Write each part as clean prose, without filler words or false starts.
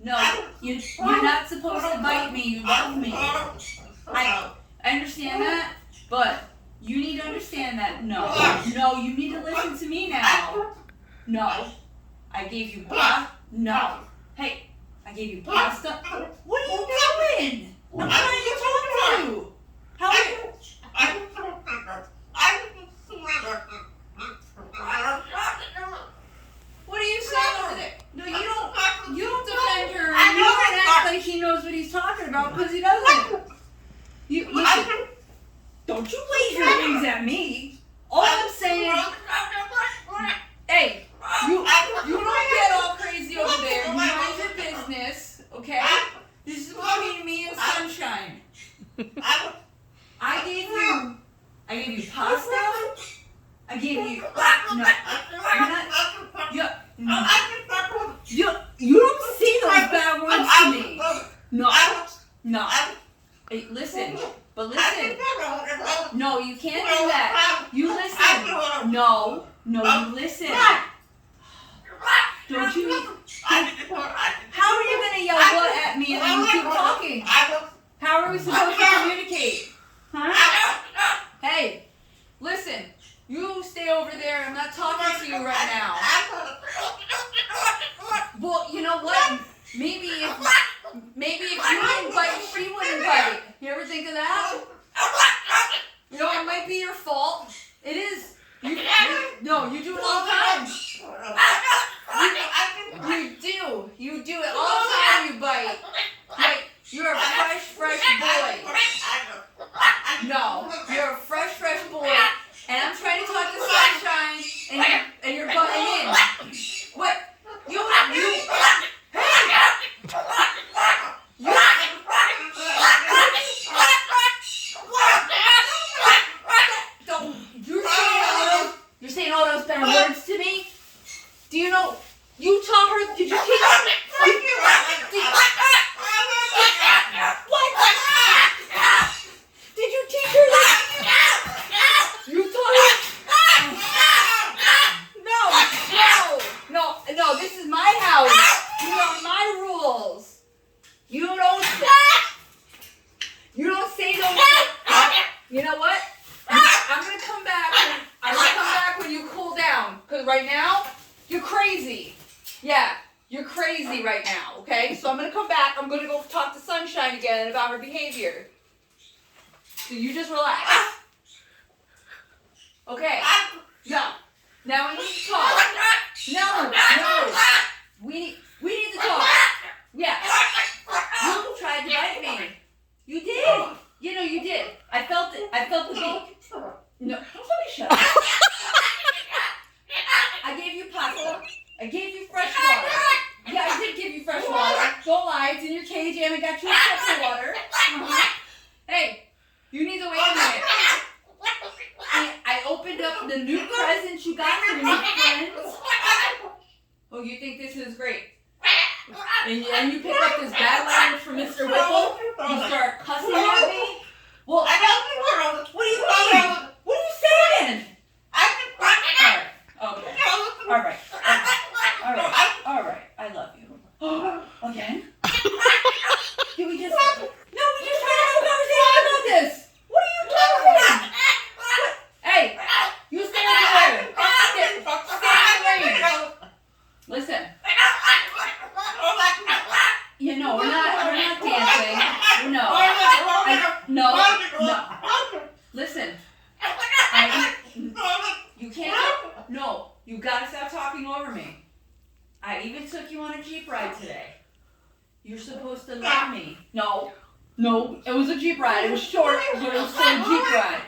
No, you're not supposed to bite me. You love me. I understand that, but you need to understand that. No, you need to listen to me now. No, I gave you pasta. No, hey, I gave you pasta. What are you doing? I'm trying to talk to you. How are you? What are you saying over there? No, you don't defend her. You don't act like he knows what he's talking about because he doesn't. You listen. Don't you raise your wings at me. All I'm saying, hey, you don't get all crazy over there. You mind your business, okay? This is between me and Sunshine. I gave you pasta. I gave you you don't say those bad words to me. No. Hey, listen. No, you can't do that. You listen. No, you listen. Don't you? How are you gonna yell what at me and then you keep talking? How are we supposed to communicate? Huh? Hey, listen. You stay over there. I'm not talking to you right now. Well, you know what? Maybe if you didn't bite, she wouldn't bite. You ever think of that? You know, it might be your fault. It is. You do it all the time. You do it all the time. You bite. Like you're a fresh boy. No, you're a fresh boy. And I'm trying to talk to Sunshine, and you're butting in. What? You're saying all those bad words to me? Do you know? You taught her? Did you teach her? What? Did you teach her that? You taught her? No, this is my house. You know my rules. You don't say those things. You know what? I'm gonna come back when you cool down. Because right now, you're crazy. Yeah, you're crazy right now, okay? So I'm gonna come back. I'm gonna go talk to Sunshine again about her behavior. So you just relax. Okay. No. Now we need to talk. No. We need to talk. Yeah. You tried to bite me. You did. You did. I felt it. I felt the beak. No. Somebody shut up. I gave you pasta. I gave you fresh water. Yeah, I did give you fresh water. Don't lie. It's in your cage. I haven't got you a cup of water. Hey, you need to wait a minute. I opened up the new presents you got for your new friends. Oh, you think this is great? And you pick up this bad language from Mr. Whipple? You start cussing at me? Well, what do you mean? What are you saying? All right. I love you. Again? Can we just... No, we just trying to have a conversation about this. What are you doing? Hey, you stay over there. Stay in the lane. Listen. We're not dancing. No. Listen. You can't. No, you gotta stop talking over me. I even took you on a Jeep ride today. You're supposed to love me. No, it was a Jeep ride. It was short, but it was still a Jeep ride.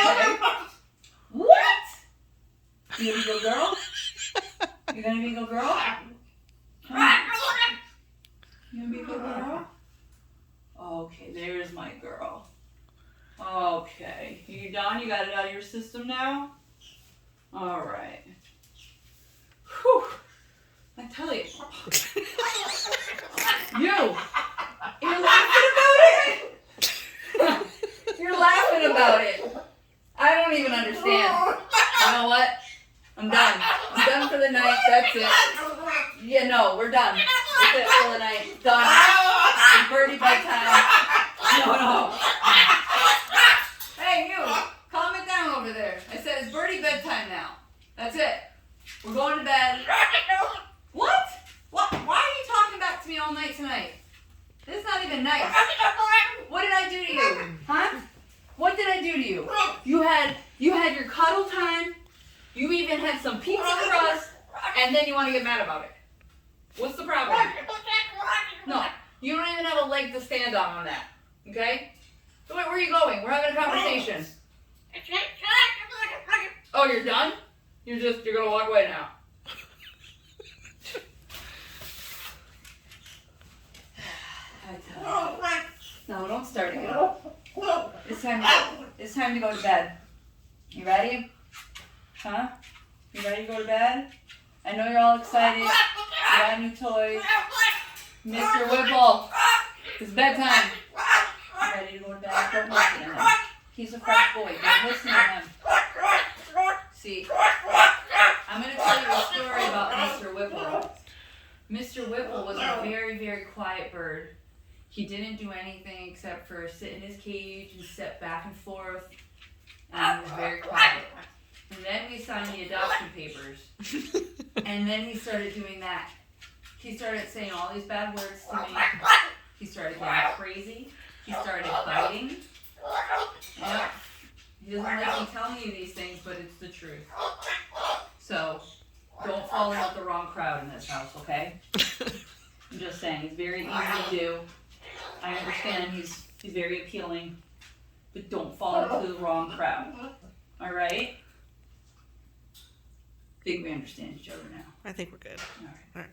Okay. What? You gonna be a good girl? You gonna be a good girl? You gonna be a good girl? Okay, there's my girl. Okay, you done? You got it out of your system now? All right. Whew. I tell you. You're laughing about it? You're laughing about it. I don't even understand. You know what? I'm done. I'm done for the night. That's it. Yeah, no, we're done. It's That's it for the night. Done. It's birdie bedtime. No. Hey, you. Calm it down over there. I said it's birdie bedtime now. That's it. We're going to bed. What? Why are you talking back to me all night tonight? This is not even nice. What did I do to you? Huh? What did I do to you? You had your cuddle time. You even had some pizza crust, and then you want to get mad about it. What's the problem? No, you don't even have a leg to stand on that. Okay? So wait, where are you going? We're having a conversation. Oh, you're done? You're gonna walk away now. No, don't start again. It's time to go to bed. You ready? Huh? You ready to go to bed? I know you're all excited. You got new toys. Mr. Whipple, it's bedtime. You ready to go to bed? Don't listen to him. He's a fresh boy. Don't listen to him. See, I'm going to tell you a story about Mr. Whipple. Mr. Whipple was a very, very quiet bird. He didn't do anything except for sit in his cage and step back and forth. And he was very quiet. And then we signed the adoption papers. And then he started doing that. He started saying all these bad words to me. He started getting crazy. He started biting. Yep. He doesn't like me telling you these things, but it's the truth. So, don't fall in with the wrong crowd in this house, okay? I'm just saying, it's very easy to do. I understand he's very appealing, but don't fall into the wrong crowd. All right? I think we understand each other now. I think we're good. All right. All right.